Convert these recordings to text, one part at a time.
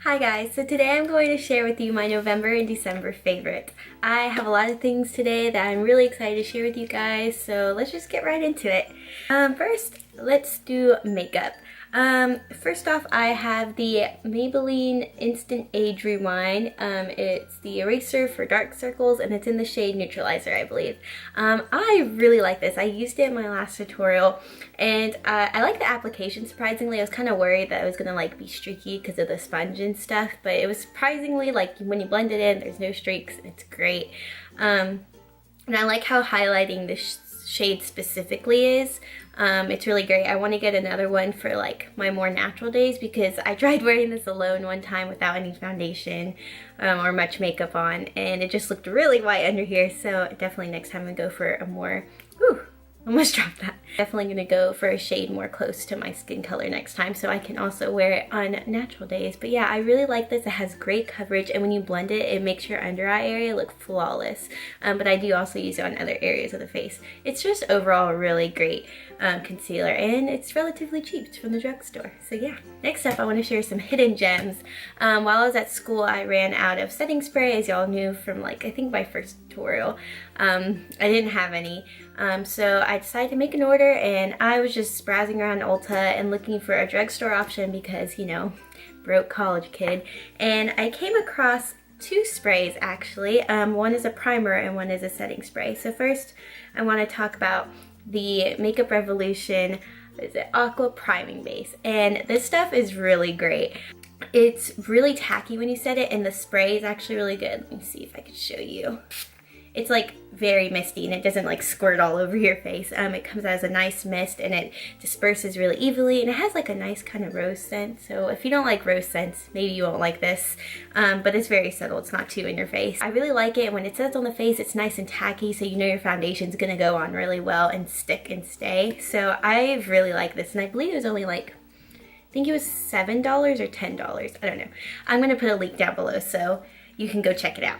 Hi guys, so today I'm going to share with you my November and December favorite. I have a lot of things today that I'm really excited to share with you guys, so let's just get right into it. First, let's do makeup. First off, I have the Maybelline Instant Age Rewind. It's the eraser for dark circles and it's in the shade Neutralizer, I believe. I really like this. I used it in my last tutorial and I like the application surprisingly. I was kind of worried that it was gonna like be streaky because of the sponge and stuff, but it was surprisingly like when you blend it in, there's no streaks. It's great. And I like how highlighting this shade specifically is. It's really great. I want to get another one for like my more natural days because I tried wearing this alone one time without any foundation or much makeup on and it just looked really white under here, so definitely next time I go for a more, almost dropped that. Definitely gonna go for a shade more close to my skin color next time so I can also wear it on natural days. But yeah, I really like this. It has great coverage and when you blend it, it makes your under eye area look flawless. But I do also use it on other areas of the face. It's just overall a really great concealer and it's relatively cheap. It's from the drugstore. So yeah. Next up, I want to share some hidden gems. While I was at school, I ran out of setting spray, as y'all knew from like, I think my first tutorial. I didn't have any. So I decided to make an order and I was just browsing around Ulta and looking for a drugstore option because, you know, broke college kid. And I came across two sprays actually. One is a primer and one is a setting spray. So first I want to talk about the Makeup Revolution, is it Aqua Priming Base, and this stuff is really great. It's really tacky when you set it and the spray is actually really good. Let me see if I can show you. It's like very misty and it doesn't like squirt all over your face. It comes out as a nice mist and it disperses really evenly and it has like a nice kind of rose scent. So if you don't like rose scents, maybe you won't like this. But it's very subtle, it's not too in your face. I really like it. When it sets on the face, it's nice and tacky so you know your foundation's gonna go on really well and stick and stay. So I really like this and I believe it was only like, I think it was $7 or $10. I don't know. I'm gonna put a link down below so you can go check it out.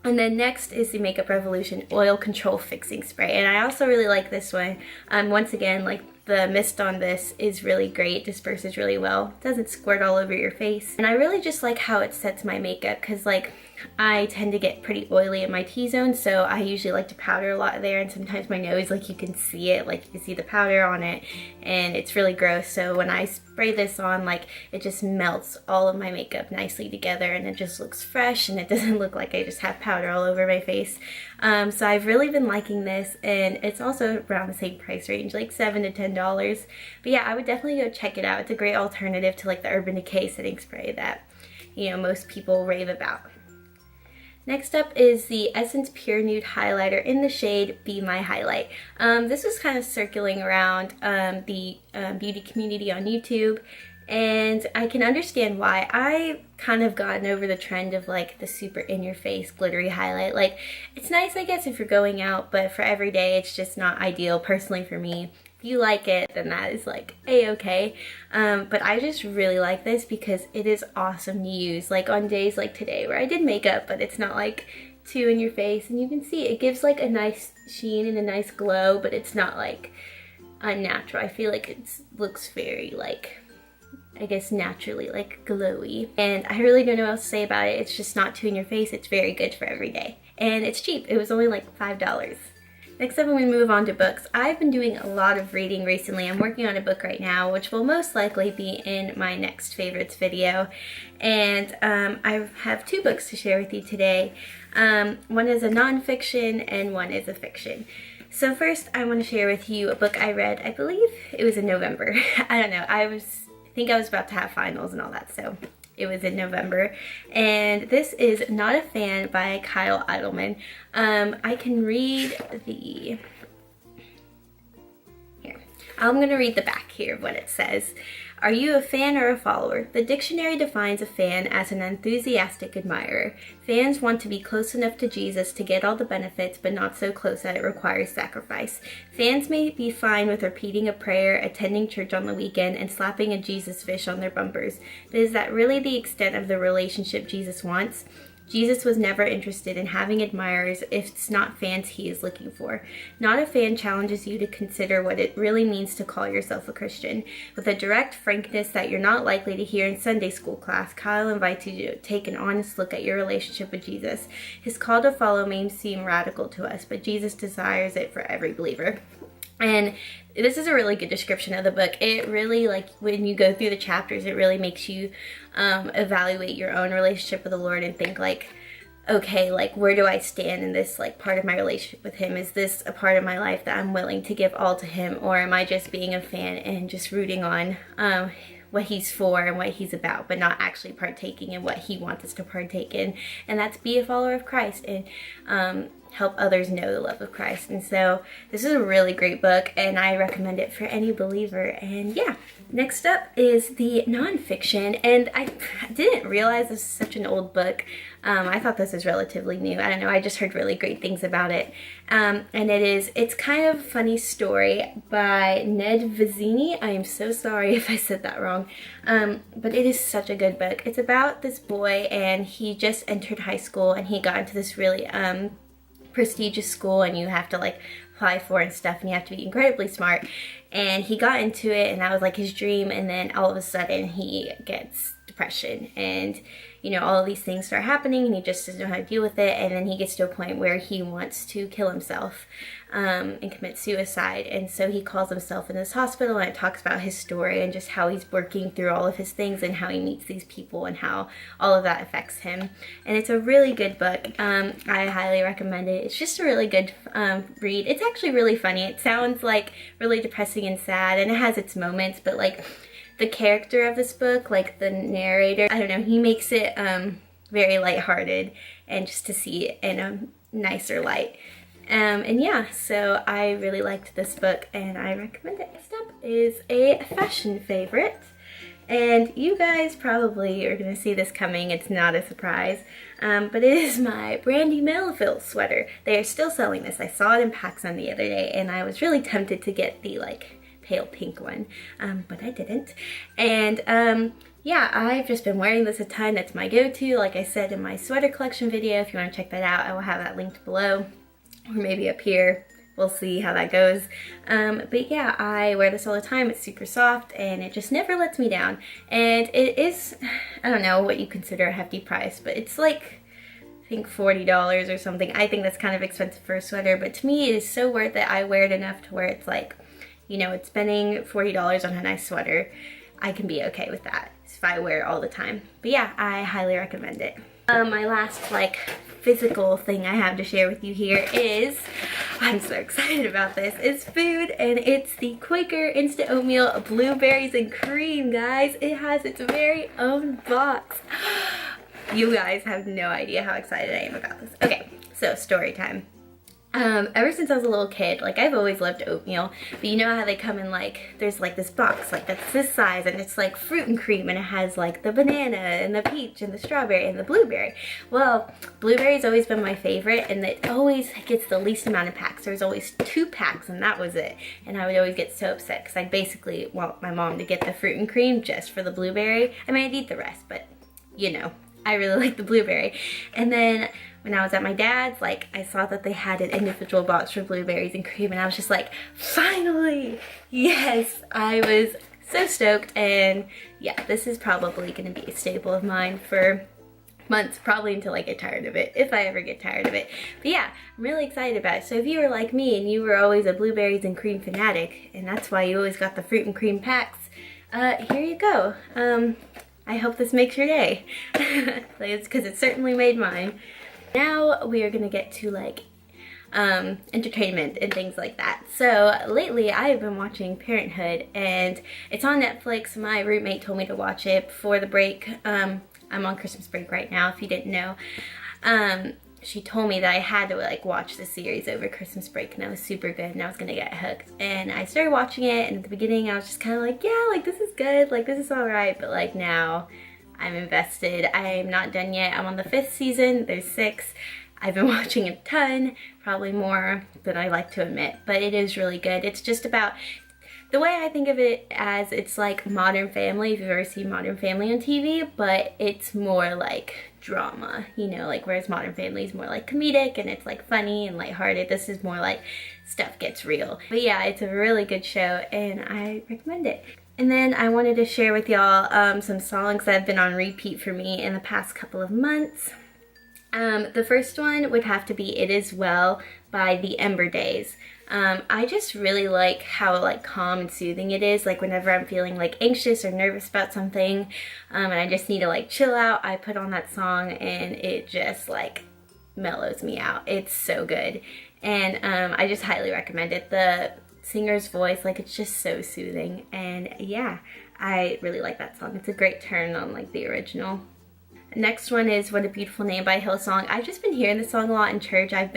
And then next is the Makeup Revolution Oil Control Fixing Spray. And I also really like this one. Once again, like the mist on this is really great, disperses really well. It doesn't squirt all over your face. And I really just like how it sets my makeup because like I tend to get pretty oily in my T-zone, so I usually like to powder a lot there and sometimes my nose, like you can see it, like you can see the powder on it and it's really gross. So when I spray this on, like it just melts all of my makeup nicely together and it just looks fresh and it doesn't look like I just have powder all over my face. So I've really been liking this and it's also around the same price range, like $7 to $10. But yeah, I would definitely go check it out. It's a great alternative to like the Urban Decay setting spray that, you know, most people rave about. Next up is the Essence Pure Nude Highlighter in the shade Be My Highlight. This was kind of circling around the beauty community on YouTube and I can understand why. I kind of gotten over the trend of like the super in your face glittery highlight. Like it's nice I guess if you're going out, but for every day it's just not ideal personally for me. If you like it, then that is like a-okay. But I just really like this because it is awesome to use like on days like today where I did makeup but it's not like too in your face and you can see it gives like a nice sheen and a nice glow, but it's not like unnatural. I feel like it looks very like, I guess naturally like glowy, and I really don't know what else to say about it. It's just not too in your face. It's very good for every day and it's cheap. It was only like $5. Next up, I'm going to move on to books. I've been doing a lot of reading recently. I'm working on a book right now, which will most likely be in my next favorites video. And I have two books to share with you today. One is a nonfiction and one is a fiction. So first, I want to share with you a book I read, I believe it was in November. I don't know, I think I was about to have finals and all that, so it was in November. And this is Not a Fan by Kyle Idleman. I can read the, here. I'm gonna read the back here of what it says. Are you a fan or a follower? The dictionary defines a fan as an enthusiastic admirer. Fans want to be close enough to Jesus to get all the benefits, but not so close that it requires sacrifice. Fans may be fine with repeating a prayer, attending church on the weekend, and slapping a Jesus fish on their bumpers. But is that really the extent of the relationship Jesus wants? Jesus was never interested in having admirers if it's not fans he is looking for. Not a fan challenges you to consider what it really means to call yourself a Christian. With a direct frankness that you're not likely to hear in Sunday school class, Kyle invites you to take an honest look at your relationship with Jesus. His call to follow may seem radical to us, but Jesus desires it for every believer. And this is a really good description of the book. It really, like, when you go through the chapters, it really makes you evaluate your own relationship with the Lord and think, like, okay, like, where do I stand in this, like, part of my relationship with him? Is this a part of my life that I'm willing to give all to him, or am I just being a fan and just rooting on what he's for and what he's about, but not actually partaking in what he wants us to partake in? And that's be a follower of Christ and help others know the love of Christ. And so this is a really great book, and I recommend it for any believer. And yeah, next up is the nonfiction, and I didn't realize this is such an old book. I thought this was relatively new. I don't know, I just heard really great things about it. And it's kind of a funny story by Vizzini. I am so sorry if I said that wrong. But it is such a good book. It's about this boy, and he just entered high school, and he got into this really prestigious school, and you have to like apply for and stuff, and you have to be incredibly smart. And he got into it, and that was like his dream, and then all of a sudden he gets depression, and you know, all of these things start happening, and he just doesn't know how to deal with it. And then he gets to a point where he wants to kill himself and commit suicide. And so he calls himself in this hospital, and it talks about his story and just how he's working through all of his things and how he meets these people and how all of that affects him. And it's a really good book. I highly recommend it. It's just a really good read. It's actually really funny. It sounds like really depressing and sad, and it has its moments, but like the character of this book, like the narrator, I don't know, he makes it very lighthearted and just to see it in a nicer light. And yeah, so I really liked this book and I recommend it. Next up is a fashion favorite. And you guys probably are going to see this coming, it's not a surprise, but it is my Brandy Melville sweater. They are still selling this. I saw it in PacSun the other day, and I was really tempted to get the like pale pink one, but I didn't. And yeah, I've just been wearing this a ton. It's my go-to, like I said in my sweater collection video. If you want to check that out, I will have that linked below, or maybe up here. We'll see how that goes. But yeah, I wear this all the time. It's super soft, and it just never lets me down. And it is, I don't know what you consider a hefty price, but it's like, I think $40 or something. I think that's kind of expensive for a sweater, but to me it is so worth it. I wear it enough to where it's like, you know, it's spending $40 on a nice sweater. I can be okay with that if I wear it all the time. But yeah, I highly recommend it. My last like physical thing I have to share with you here is, I'm so excited about this, is food, and it's the Quaker instant oatmeal blueberries and cream, guys. It has its very own box. You guys have no idea how excited I am about this. Okay, so story time. Ever since I was a little kid, like, I've always loved oatmeal, but you know how they come in like, there's like this box like that's this size, and it's like fruit and cream, and it has like the banana and the peach and the strawberry and the blueberry. Well, blueberry's always been my favorite, and it always gets the least amount of packs. There's always 2 packs, and that was it. And I would always get so upset because I'd basically want my mom to get the fruit and cream just for the blueberry. I mean, I'd eat the rest, but you know, I really like the blueberry. And then when I was at my dad's, like, I saw that they had an individual box for blueberries and cream, and I was just like, finally, yes. I was so stoked, and yeah, this is probably gonna be a staple of mine for months, probably until I get tired of it, if I ever get tired of it. But yeah, I'm really excited about it. So if you were like me and you were always a blueberries and cream fanatic, and that's why you always got the fruit and cream packs, here you go. I hope this makes your day, because it certainly made mine. Now we are gonna get to like entertainment and things like that. So lately I have been watching Parenthood, and it's on Netflix. My roommate told me to watch it before the break. I'm on Christmas break right now, if you didn't know. She told me that I had to like watch the series over Christmas break, and that was super good, and I was gonna get hooked. And I started watching it, and at the beginning I was just kind of like, yeah, like this is good, like this is alright, but like now I'm invested. I'm not done yet. I'm on the 5th season. There's 6. I've been watching a ton, probably more than I like to admit, but it is really good. It's just about the way I think of it as, it's like Modern Family, if you've ever seen Modern Family on TV, but it's more like drama, you know, like whereas Modern Family is more like comedic and it's like funny and lighthearted. This is more like stuff gets real. But yeah, it's a really good show and I recommend it. And then I wanted to share with y'all some songs that have been on repeat for me in the past couple of months. The first one would have to be It Is Well by The Ember Days. I just really like how like calm and soothing it is. Like whenever I'm feeling like anxious or nervous about something and I just need to like chill out, I put on that song and it just like mellows me out. It's so good. And I just highly recommend it. The singer's voice, like it's just so soothing, and yeah, I really like that song. It's a great turn on like the original. Next one is What a Beautiful Name by Hillsong. I've just been hearing this song a lot in church. I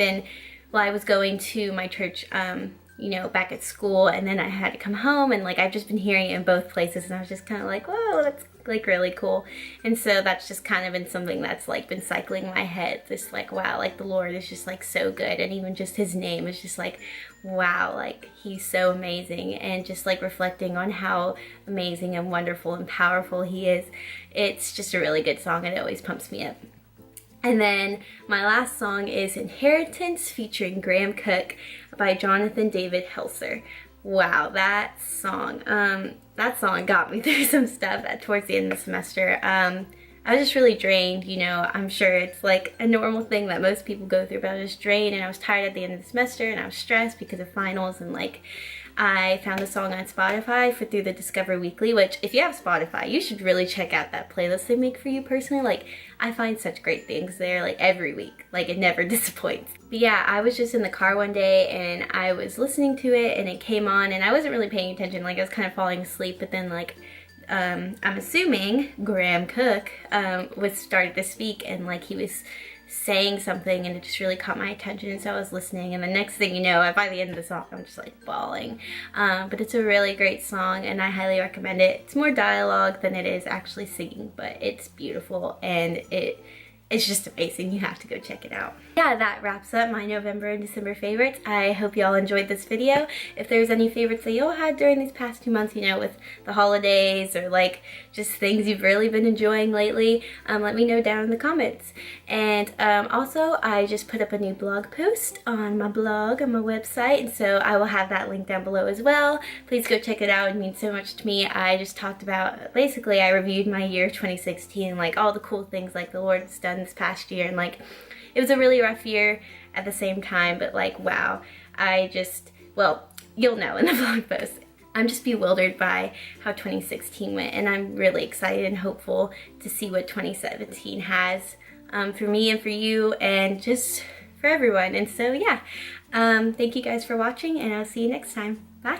was going to my church, you know, back at school, and then I had to come home, and like I've just been hearing it in both places, and I was just kind of like, whoa, that's like really cool. And so that's just kind of been something that's like been cycling my head, just like, wow, like the Lord is just like so good, and even just his name is just like, wow, like he's so amazing. And just like reflecting on how amazing and wonderful and powerful he is, it's just a really good song and it always pumps me up. And then my last song is Inheritance featuring Graham Cook by Jonathan David Helser. Wow, that song got me through some stuff towards the end of the semester. I was just really drained, you know. I'm sure it's like a normal thing that most people go through, but I was just drained and I was tired at the end of the semester and I was stressed because of finals, and like I found a song on Spotify for Through the Discover Weekly, which if you have Spotify, you should really check out that playlist they make for you personally. Like I find such great things there like every week, like it never disappoints. But yeah, I was just in the car one day and I was listening to it and it came on and I wasn't really paying attention, like I was kind of falling asleep, but then like I'm assuming Graham Cook was started to speak and like he was saying something and it just really caught my attention, and so I was listening, and the next thing you know, by the end of the song I'm just like bawling. But it's a really great song and I highly recommend it. It's more dialogue than it is actually singing, but it's beautiful and it's just amazing. You have to go check it out. Yeah, that wraps up my November and December favorites. I hope y'all enjoyed this video. If there's any favorites that y'all had during these past 2 months, you know, with the holidays or like just things you've really been enjoying lately, let me know down in the comments. And also, I just put up a new blog post on my blog, on my website, and so I will have that link down below as well. Please go check it out. It means so much to me. I just talked about, basically I reviewed my year 2016, like all the cool things like the Lord's done this past year, and like it was a really rough year at the same time, but like wow, well, you'll know in the blog post. I'm just bewildered by how 2016 went, and I'm really excited and hopeful to see what 2017 has for me and for you and just for everyone. And so yeah, thank you guys for watching and I'll see you next time. Bye.